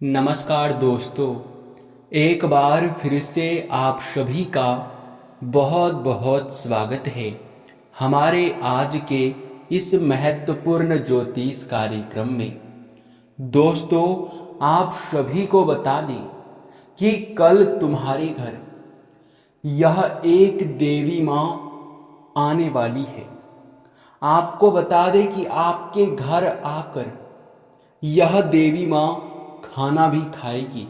नमस्कार दोस्तों। एक बार फिर से आप सभी का बहुत बहुत स्वागत है हमारे आज के इस महत्वपूर्ण ज्योतिष कार्यक्रम में। दोस्तों, आप सभी को बता दें कि कल तुम्हारे घर यह एक देवी माँ आने वाली है। आपको बता दें कि आपके घर आकर यह देवी माँ खाना भी खाएगी।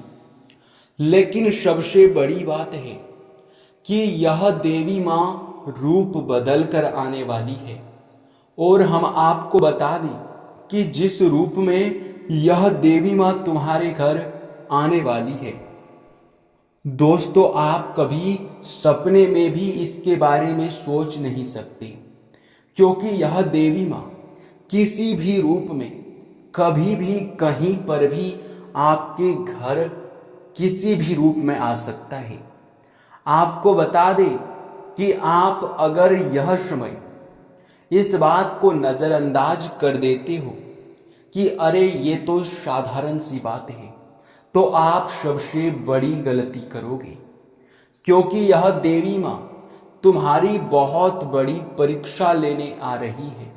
लेकिन सबसे बड़ी बात है कि यह देवी माँ रूप बदल कर आने वाली है। और हम आपको बता दें कि जिस रूप में यह देवी माँ तुम्हारे घर आने वाली है, दोस्तों, आप कभी सपने में भी इसके बारे में सोच नहीं सकते, क्योंकि यह देवी माँ किसी भी रूप में कभी भी कहीं पर भी आपके घर किसी भी रूप में आ सकता है। आपको बता दें कि आप अगर यह समय इस बात को नजरअंदाज कर देते हो कि अरे ये तो साधारण सी बात है, तो आप सबसे बड़ी गलती करोगे, क्योंकि यह देवी माँ तुम्हारी बहुत बड़ी परीक्षा लेने आ रही है।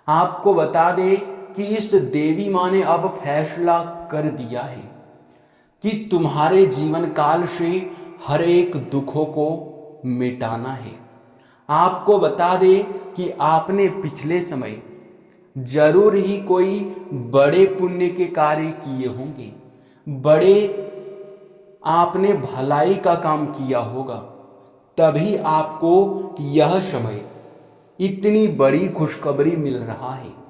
आपको बता दें कि इस देवी माँ ने अब फैसला कर दिया है कि तुम्हारे जीवन काल से हर एक दुखों को मिटाना है। आपको बता दें कि आपने पिछले समय जरूर ही कोई बड़े पुण्य के कार्य किए होंगे, बड़े आपने भलाई का काम किया होगा, तभी आपको यह समय इतनी बड़ी खुशखबरी मिल रहा है।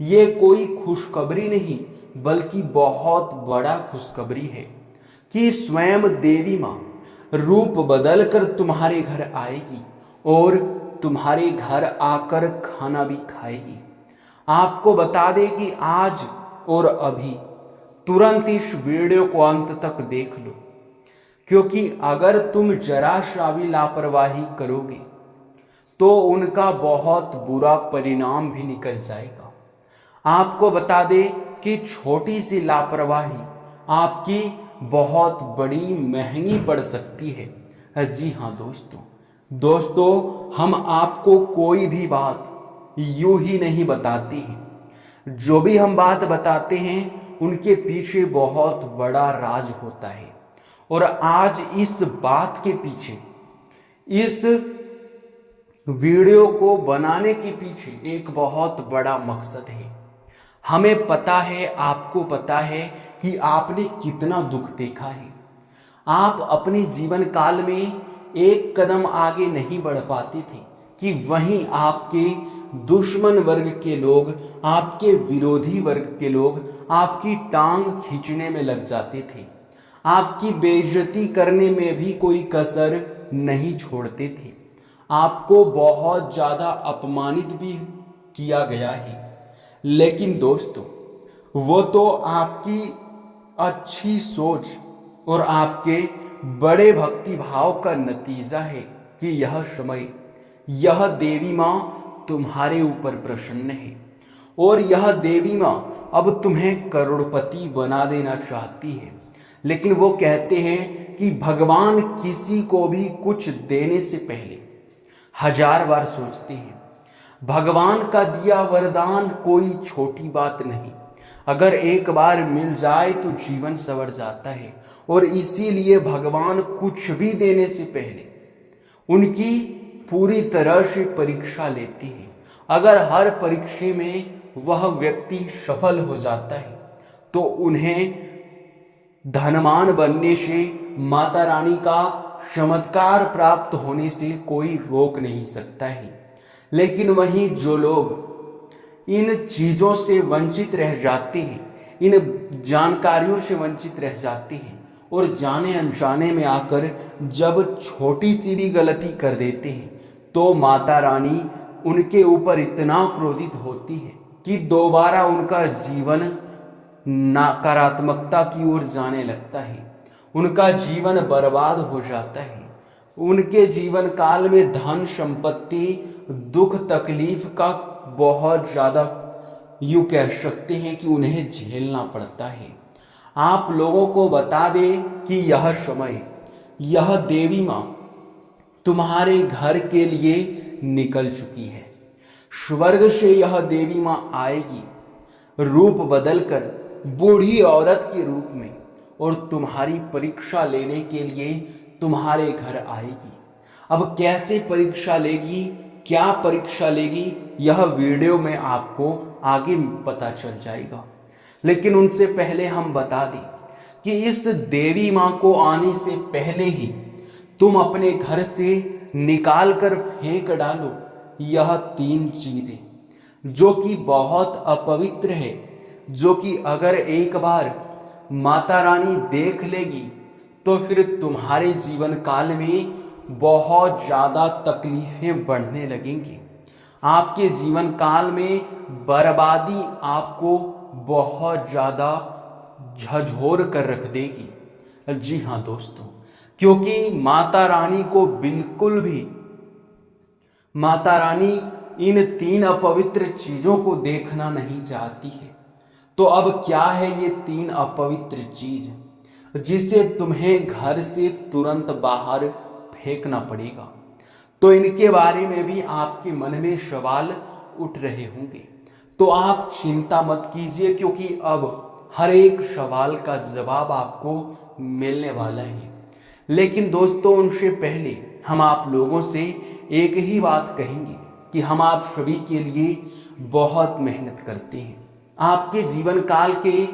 ये कोई खुशखबरी नहीं बल्कि बहुत बड़ा खुशखबरी है कि स्वयं देवी माँ रूप बदलकर तुम्हारे घर आएगी और तुम्हारे घर आकर खाना भी खाएगी। आपको बता दें कि आज और अभी तुरंत इस वीडियो को अंत तक देख लो, क्योंकि अगर तुम जरा सा भी लापरवाही करोगे तो उनका बहुत बुरा परिणाम भी निकल जाएगा। आपको बता दें कि छोटी सी लापरवाही आपकी बहुत बड़ी महंगी पड़ सकती है। जी हाँ दोस्तों, हम आपको कोई भी बात यूं ही नहीं बताते हैं। जो भी हम बात बताते हैं उनके पीछे बहुत बड़ा राज होता है। और आज इस बात के पीछे, इस वीडियो को बनाने के पीछे एक बहुत बड़ा मकसद है। हमें पता है, आपको पता है कि आपने कितना दुख देखा है। आप अपने जीवन काल में एक कदम आगे नहीं बढ़ पाते थे कि वहीं आपके दुश्मन वर्ग के लोग, आपके विरोधी वर्ग के लोग आपकी टांग खींचने में लग जाते थे। आपकी बेइज्जती करने में भी कोई कसर नहीं छोड़ते थे। आपको बहुत ज्यादा अपमानित भी किया गया है। लेकिन दोस्तों, वो तो आपकी अच्छी सोच और आपके बड़े भक्ति भाव का नतीजा है कि यह समय, यह देवी माँ तुम्हारे ऊपर प्रसन्न है और यह देवी माँ अब तुम्हें करोड़पति बना देना चाहती है। लेकिन वो कहते हैं कि भगवान किसी को भी कुछ देने से पहले 1000 बार सोचते हैं। भगवान का दिया वरदान कोई छोटी बात नहीं। अगर एक बार मिल जाए तो जीवन संवर जाता है। और इसीलिए भगवान कुछ भी देने से पहले उनकी पूरी तरह से परीक्षा लेती है। अगर हर परीक्षा में वह व्यक्ति सफल हो जाता है तो उन्हें धनवान बनने से, माता रानी का चमत्कार प्राप्त होने से कोई रोक नहीं सकता है। लेकिन वहीं जो लोग इन चीजों से वंचित रह जाते हैं, इन जानकारियों से वंचित रह जाते हैं और जाने अनजाने में आकर जब छोटी सी भी गलती कर देते हैं, तो माता रानी उनके ऊपर इतना क्रोधित होती है कि दोबारा उनका जीवन नकारात्मकता की ओर जाने लगता है। उनका जीवन बर्बाद हो जाता है। उनके जीवन काल में धन संपत्ति, दुख तकलीफ का बहुत ज्यादा यूं कह सकते हैं कि उन्हें झेलना पड़ता है। आप लोगों को बता दे कि यह समय, यह देवी माँ तुम्हारे घर के लिए निकल चुकी है। स्वर्ग से यह देवी माँ आएगी रूप बदलकर बूढ़ी औरत के रूप में, और तुम्हारी परीक्षा लेने के लिए तुम्हारे घर आएगी। अब कैसे परीक्षा लेगी, क्या परीक्षा लेगी, यह वीडियो में आपको आगे पता चल जाएगा। लेकिन उनसे पहले हम बता दें कि इस देवी माँ को आने से पहले ही तुम अपने घर से निकाल कर फेंक डालो यह 3 चीजें, जो कि बहुत अपवित्र है, जो कि अगर एक बार माता रानी देख लेगी तो फिर तुम्हारे जीवन काल में बहुत ज्यादा तकलीफें बढ़ने लगेंगी। आपके जीवन काल में बर्बादी आपको बहुत ज्यादा झकझोर कर रख देगी। जी हाँ दोस्तों, क्योंकि माता रानी को बिल्कुल भी, माता रानी इन 3 अपवित्र चीजों को देखना नहीं चाहती है। तो अब क्या है ये 3 अपवित्र चीज जिसे तुम्हें घर से तुरंत बाहर फेंकना पड़ेगा? तो इनके बारे में भी आपके मन में सवाल उठ रहे होंगे, तो आप चिंता मत कीजिए, क्योंकि अब हर एक सवाल का जवाब आपको मिलने वाला है। लेकिन दोस्तों, उनसे पहले हम आप लोगों से एक ही बात कहेंगे कि हम आप सभी के लिए बहुत मेहनत करते हैं। आपके जीवन काल के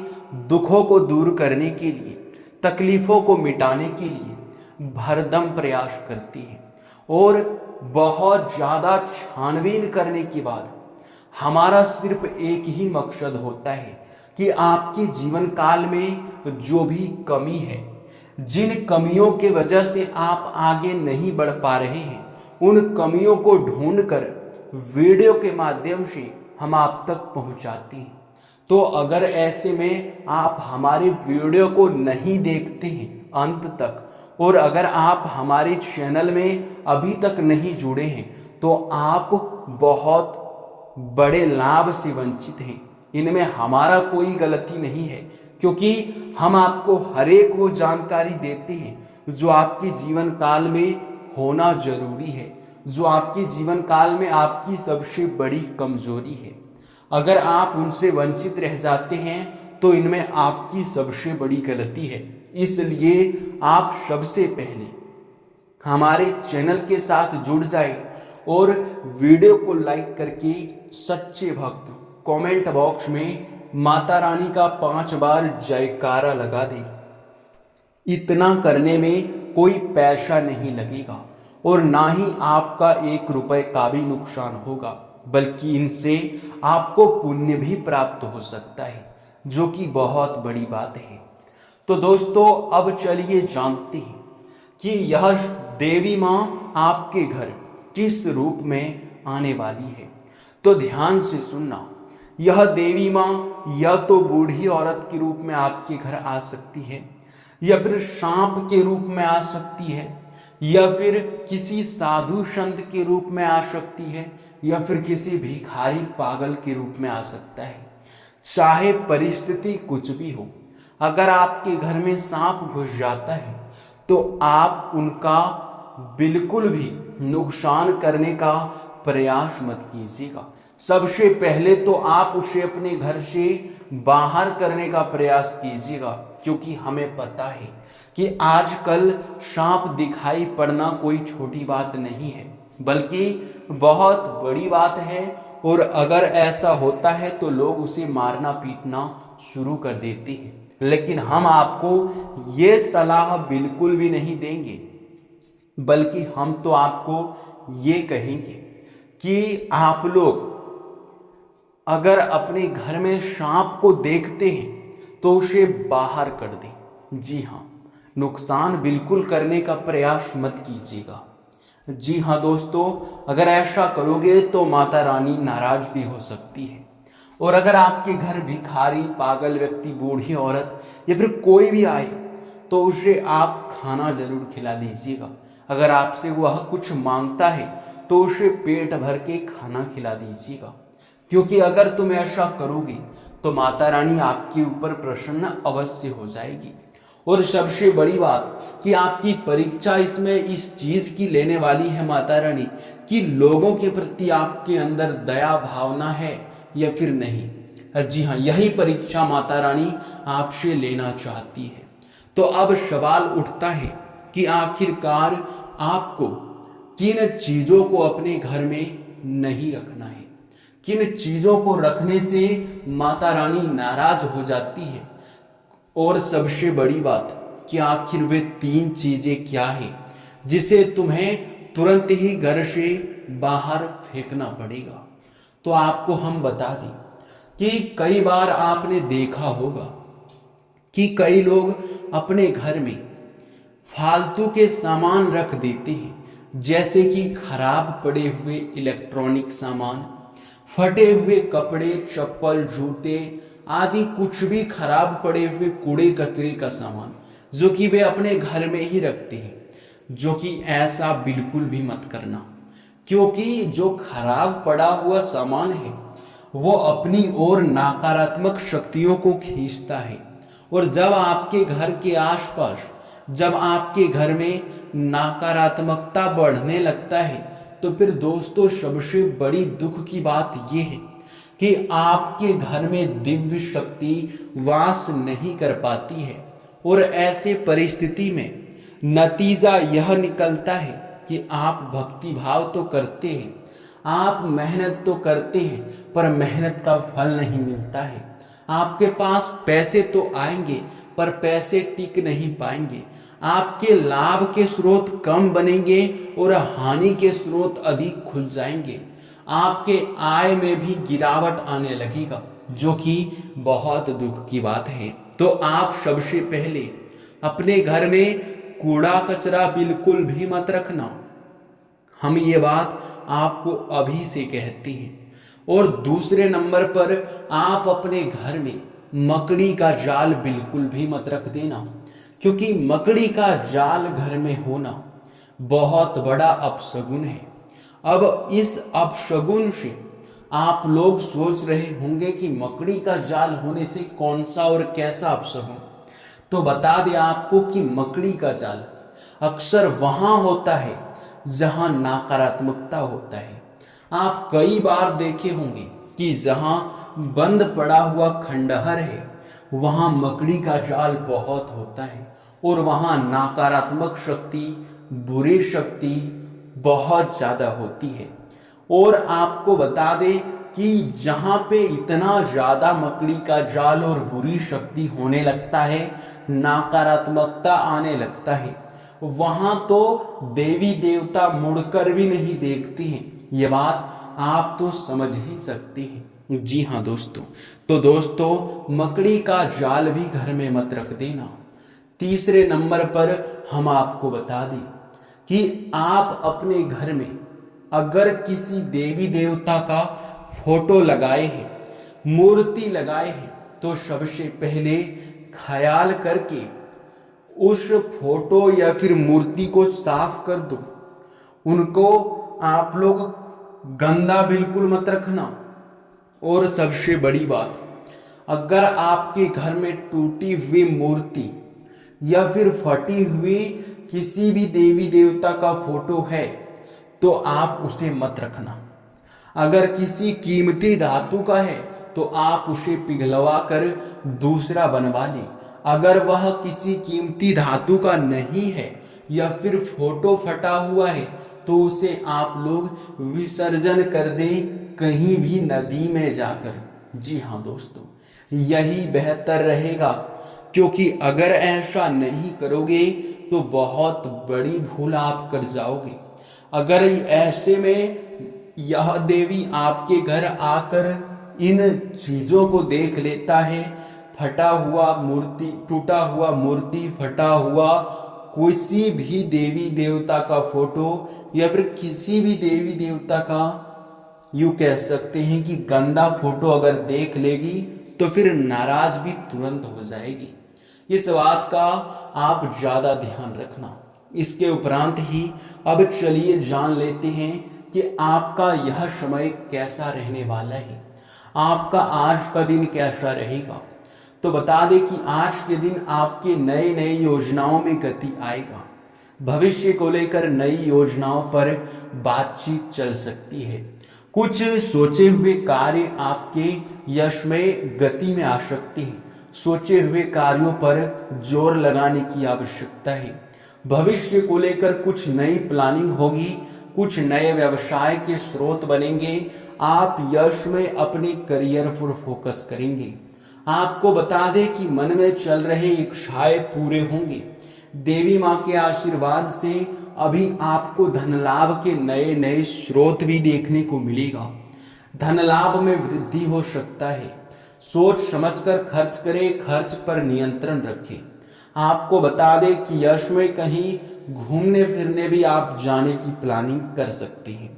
दुखों को दूर करने के लिए, तकलीफों को मिटाने के लिए भरदम प्रयास करते हैं, और बहुत ज्यादा छानबीन करने के बाद हमारा सिर्फ एक ही मकसद होता है कि आपके जीवन काल में जो भी कमी है, जिन कमियों के वजह से आप आगे नहीं बढ़ पा रहे हैं, उन कमियों को ढूंढकर वीडियो के माध्यम से हम आप तक पहुंचाते हैं। तो अगर ऐसे में आप हमारे वीडियो को नहीं देखते हैं अंत तक, और अगर आप हमारे चैनल में अभी तक नहीं जुड़े हैं, तो आप बहुत बड़े लाभ से वंचित हैं। इनमें हमारा कोई गलती नहीं है, क्योंकि हम आपको हर एक वो जानकारी देते हैं जो आपके जीवन काल में होना जरूरी है, जो आपके जीवन काल में आपकी सबसे बड़ी कमजोरी है। अगर आप उनसे वंचित रह जाते हैं तो इनमें आपकी सबसे बड़ी गलती है। इसलिए आप सबसे पहले हमारे चैनल के साथ जुड़ जाए और वीडियो को लाइक करके सच्चे भक्त कमेंट बॉक्स में माता रानी का 5 बार जयकारा लगा दे। इतना करने में कोई पैसा नहीं लगेगा और ना ही आपका 1 रुपए का भी नुकसान होगा, बल्कि इनसे आपको पुण्य भी प्राप्त हो सकता है, जो कि बहुत बड़ी बात है। तो दोस्तों, अब चलिए जानते हैं कि यह देवी माँ आपके घर किस रूप में आने वाली है। तो ध्यान से सुनना, यह देवी माँ या तो बूढ़ी औरत के रूप में आपके घर आ सकती है, या फिर सांप के रूप में आ सकती है, या फिर किसी साधु संत के रूप में आ सकती है, या फिर किसी भिखारी पागल के रूप में आ सकता है। चाहे परिस्थिति कुछ भी हो, अगर आपके घर में सांप घुस जाता है तो आप उनका बिल्कुल भी नुकसान करने का प्रयास मत कीजिएगा। सबसे पहले तो आप उसे अपने घर से बाहर करने का प्रयास कीजिएगा, क्योंकि हमें पता है कि आजकल सांप दिखाई पड़ना कोई छोटी बात नहीं है, बल्कि बहुत बड़ी बात है। और अगर ऐसा होता है तो लोग उसे मारना पीटना शुरू कर देते हैं। लेकिन हम आपको ये सलाह बिल्कुल भी नहीं देंगे, बल्कि हम तो आपको ये कहेंगे कि आप लोग अगर अपने घर में सांप को देखते हैं तो उसे बाहर कर दें। जी हाँ, नुकसान बिल्कुल करने का प्रयास मत कीजिएगा। जी हाँ दोस्तों, अगर ऐसा करोगे तो माता रानी नाराज भी हो सकती है। और अगर आपके घर भिखारी, पागल व्यक्ति, बूढ़ी औरत या फिर कोई भी आए तो उसे आप खाना जरूर खिला दीजिएगा। अगर आपसे वह कुछ मांगता है तो उसे पेट भर के खाना खिला दीजिएगा, क्योंकि अगर तुम ऐसा करोगे तो माता रानी आपके ऊपर प्रसन्न अवश्य हो जाएगी। और सबसे बड़ी बात कि आपकी परीक्षा इसमें इस चीज की लेने वाली है माता रानी कि लोगों के प्रति आपके अंदर दया भावना है या फिर नहीं। जी हाँ, यही परीक्षा माता रानी आपसे लेना चाहती है। तो अब सवाल उठता है कि आखिरकार आपको किन चीजों को अपने घर में नहीं रखना है, किन चीजों को रखने से माता रानी नाराज हो जाती है, और सबसे बड़ी बात कि आखिर वे 3 चीजें क्या है जिसे तुम्हें तुरंत ही घर से बाहर फेंकना पड़ेगा। तो आपको हम बता दें कि कई बार आपने देखा होगा कि कई लोग अपने घर में फालतू के सामान रख देते हैं, जैसे कि खराब पड़े हुए इलेक्ट्रॉनिक सामान, फटे हुए कपड़े, चप्पल, जूते आदि कुछ भी खराब पड़े हुए कूड़े कचरे का सामान जो कि वे अपने घर में ही रखते हैं, जो कि ऐसा बिल्कुल भी मत करना। क्योंकि जो खराब पड़ा हुआ सामान है वो अपनी ओर नकारात्मक शक्तियों को खींचता है, और जब आपके घर के आसपास, जब आपके घर में नकारात्मकता बढ़ने लगता है, तो फिर दोस्तों सबसे बड़ी दुख की बात यह है कि आपके घर में दिव्य शक्ति वास नहीं कर पाती है। और ऐसे परिस्थिति में नतीजा यह निकलता है कि आप भक्ति भाव तो करते हैं, आप मेहनत तो करते हैं, पर मेहनत का फल नहीं मिलता है। आपके पास पैसे तो आएंगे पर पैसे टिक नहीं पाएंगे। आपके लाभ के स्रोत कम बनेंगे और हानि के स्रोत अधिक खुल जाएंगे। आपके आय में भी गिरावट आने लगेगा, जो कि बहुत दुख की बात है। तो आप सबसे पहले अपने घर में कूड़ा कचरा बिल्कुल भी मत रखना। हम ये बात आपको अभी से कहते हैं। और दूसरे नंबर पर आप अपने घर में मकड़ी का जाल बिल्कुल भी मत रख देना, क्योंकि मकड़ी का जाल घर में होना बहुत बड़ा अपशगुन है। अब इस अपशगुन से आप लोग सोच रहे होंगे कि मकड़ी का जाल होने से कौन सा और कैसा अपशगुन। तो बता दें आपको कि मकड़ी का जाल अक्सर वहां होता है जहां नकारात्मकता होता है। आप कई बार देखे होंगे कि जहां बंद पड़ा हुआ खंडहर है वहां मकड़ी का जाल बहुत होता है, और वहां नकारात्मक शक्ति, बुरी शक्ति बहुत ज्यादा होती है। और आपको बता दें कि जहां पे इतना ज्यादा मकड़ी का जाल और बुरी शक्ति होने लगता है, नकारात्मकता आने लगता है, वहां तो देवी देवता मुड़कर भी नहीं देखते हैं। ये बात आप तो समझ ही सकते हैं। जी हाँ दोस्तों, तो दोस्तों मकड़ी का जाल भी घर में मत रख देना। तीसरे नंबर पर हम आपको बता दें कि आप अपने घर में अगर किसी देवी देवता का फोटो लगाए हैं, मूर्ति लगाए हैं, तो सबसे पहले ख्याल करके उस फोटो या फिर मूर्ति को साफ कर दो। उनको आप लोग गंदा बिल्कुल मत रखना। और सबसे बड़ी बात, अगर आपके घर में टूटी हुई मूर्ति या फिर फटी हुई किसी भी देवी देवता का फोटो है तो आप उसे मत रखना। अगर किसी कीमती धातु का है तो आप उसे पिघलवा कर दूसरा बनवा लें। अगर वह किसी कीमती धातु का नहीं है या फिर फोटो फटा हुआ है तो उसे आप लोग विसर्जन कर दें कहीं भी नदी में जाकर। जी हाँ दोस्तों, यही बेहतर रहेगा, क्योंकि अगर ऐसा नहीं करोगे तो बहुत बड़ी भूल आप कर जाओगे। अगर ऐसे में यह देवी आपके घर आकर इन चीजों को देख लेता है, फटा हुआ मूर्ति, टूटा हुआ मूर्ति, फटा हुआ किसी भी देवी देवता का फोटो या फिर किसी भी देवी देवता का, यूं कह सकते हैं कि गंदा फोटो अगर देख लेगी तो फिर नाराज भी तुरंत हो जाएगी। इस बात का आप ज्यादा ध्यान रखना। इसके उपरांत ही अब चलिए जान लेते हैं कि आपका यह समय कैसा रहने वाला है। आपका आज का दिन कैसा रहेगा। तो बता दें कि आज के दिन आपके नए नए योजनाओं में गति आएगा। भविष्य को लेकर नई योजनाओं पर बातचीत चल सकती है। कुछ सोचे हुए कार्य आपके यश में गति में आ सकते हैं। सोचे हुए कार्यों पर जोर लगाने की आवश्यकता है। भविष्य को लेकर कुछ नई प्लानिंग होगी, कुछ नए व्यवसाय के स्रोत बनेंगे। आप यश में अपने करियर पर फोकस करेंगे। आपको बता दें कि मन में चल रहे इच्छाएं पूरे होंगे। देवी मां के आशीर्वाद से अभी आपको धन लाभ के नए नए स्रोत भी देखने को मिलेगा। धन लाभ में वृद्धि हो सकता है। सोच समझकर खर्च करें, खर्च पर नियंत्रण रखें। आपको बता दें कि यश में कहीं घूमने फिरने भी आप जाने की प्लानिंग कर सकते हैं।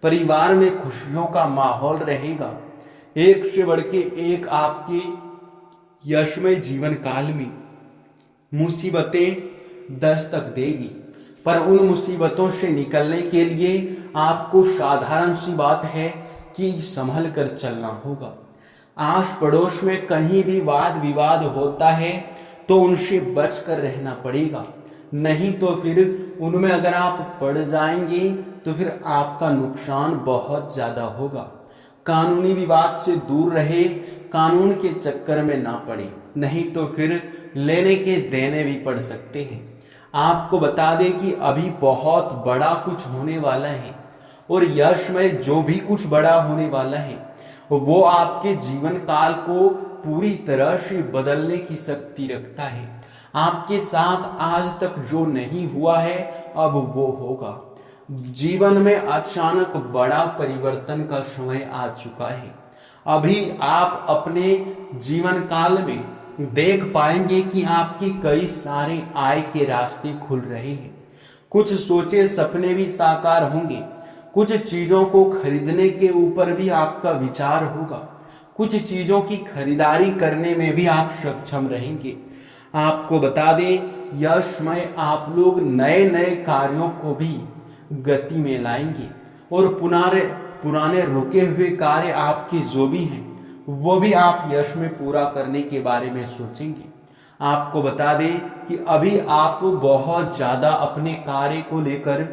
परिवार में खुशियों का माहौल रहेगा। एक से बढ़ के एक आपके यश में जीवन काल में मुसीबतें दस्तक देगी, पर उन मुसीबतों से निकलने के लिए आपको साधारण सी बात है कि संभल कर चलना होगा। आस पड़ोस में कहीं भी वाद विवाद होता है तो उनसे बचकर रहना पड़ेगा, नहीं तो फिर उनमें अगर आप पड़ जाएंगे तो फिर आपका नुकसान बहुत ज्यादा होगा। कानूनी विवाद से दूर रहे, कानून के चक्कर में ना पड़े, नहीं तो फिर लेने के देने भी पड़ सकते हैं। आपको बता दें कि अभी बहुत बड़ा कुछ होने वाला है और यश में जो भी कुछ बड़ा होने वाला है वो आपके जीवन काल को पूरी तरह से बदलने की शक्ति रखता है। आपके साथ आज तक जो नहीं हुआ है अब वो होगा। जीवन में अचानक बड़ा परिवर्तन का समय आ चुका है। अभी आप अपने जीवन काल में देख पाएंगे कि आपके कई सारे आय के रास्ते खुल रहे हैं। कुछ सोचे सपने भी साकार होंगे। कुछ चीजों को खरीदने के ऊपर भी आपका विचार होगा। कुछ चीजों की खरीदारी करने में भी आप सक्षम रहेंगे। आपको बता दें यश में आप लोग नए नए कार्यों को भी गति में लाएंगे और पुराने रुके हुए कार्य आपके जो भी हैं वो भी आप यश में पूरा करने के बारे में सोचेंगे। आपको बता दें कि अभी आप बहुत ज्यादा अपने कार्य को लेकर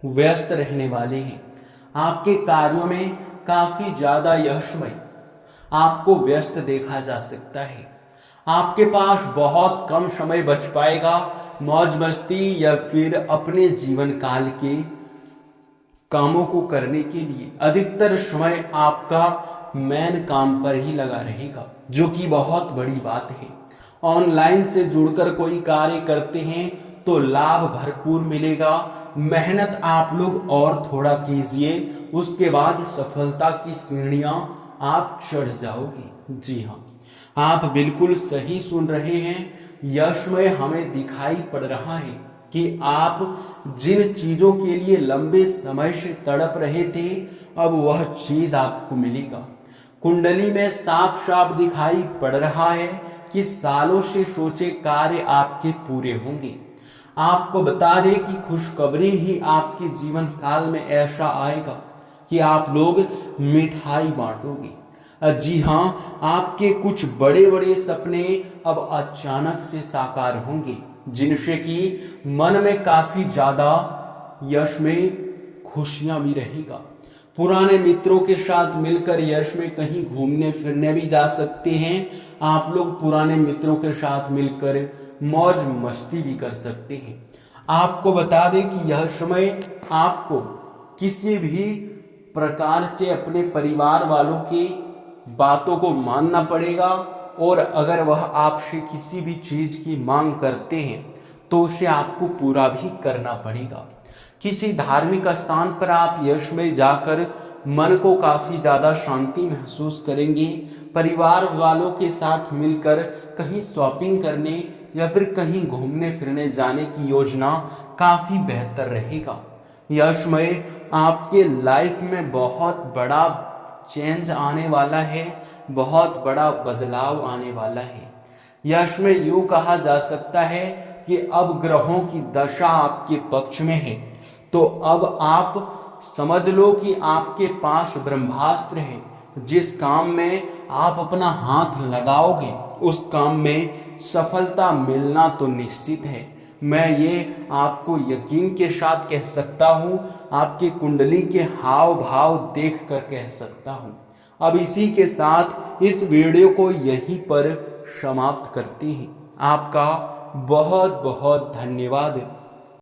व्यस्त रहने वाले हैं। आपके कार्यों में काफी ज्यादा यश में आपको व्यस्त देखा जा सकता है। आपके पास बहुत कम समय बच पाएगा मौज मस्ती या फिर अपने जीवन काल के कामों को करने के लिए। अधिकतर समय आपका मेन काम पर ही लगा रहेगा, जो कि बहुत बड़ी बात है। ऑनलाइन से जुड़कर कोई कार्य करते हैं तो लाभ भरपूर मिलेगा। मेहनत आप लोग और थोड़ा कीजिए, उसके बाद सफलता की सीढ़ियां आप चढ़ जाओगे। जी हाँ, आप बिल्कुल सही सुन रहे हैं। यश में हमें दिखाई पड़ रहा है कि आप जिन चीजों के लिए लंबे समय से तड़प रहे थे अब वह चीज आपको मिलेगा। कुंडली में साफ साफ दिखाई पड़ रहा है कि सालों से सोचे कार्य आपके पूरे होंगे। आपको बता दें कि खुशखबरी ही आपके जीवन काल में ऐसा आएगा कि आप लोग मिठाई बांटोगे। जी हाँ, आपके कुछ बड़े बड़े सपने अब अचानक से साकार होंगे, जिनसे कि मन में काफी ज्यादा यश में खुशियां भी रहेगा। पुराने मित्रों के साथ मिलकर यश में कहीं घूमने फिरने भी जा सकते हैं। आप लोग पुराने मित्रों के साथ मिलकर मौज मस्ती भी कर सकते हैं। आपको बता दें कि यह समय आपको किसी भी प्रकार से अपने परिवार वालों की बातों को मानना पड़ेगा और अगर वह आपसे किसी भी चीज की मांग करते हैं तो उसे आपको पूरा भी करना पड़ेगा। किसी धार्मिक स्थान पर आप यश में जाकर मन को काफी ज्यादा शांति महसूस करेंगे। परिवार वालों के साथ मिलकर कहीं शॉपिंग करने या फिर कहीं घूमने फिरने जाने की योजना काफी बेहतर रहेगा। यश में आपके लाइफ में बहुत बड़ा चेंज आने वाला है, बहुत बड़ा बदलाव आने वाला है। यश में यूं कहा जा सकता है कि अब ग्रहों की दशा आपके पक्ष में है, तो अब आप समझ लो कि आपके पास ब्रह्मास्त्र है जिस काम में आप अपना हाथ लगाओगे उस काम में सफलता मिलना तो निश्चित है। मैं ये आपको यकीन के साथ कह सकता हूँ, आपकी कुंडली के हाव भाव देख कर कह सकता हूँ। अब इसी के साथ इस वीडियो को यहीं पर समाप्त करते हैं। आपका बहुत बहुत धन्यवाद।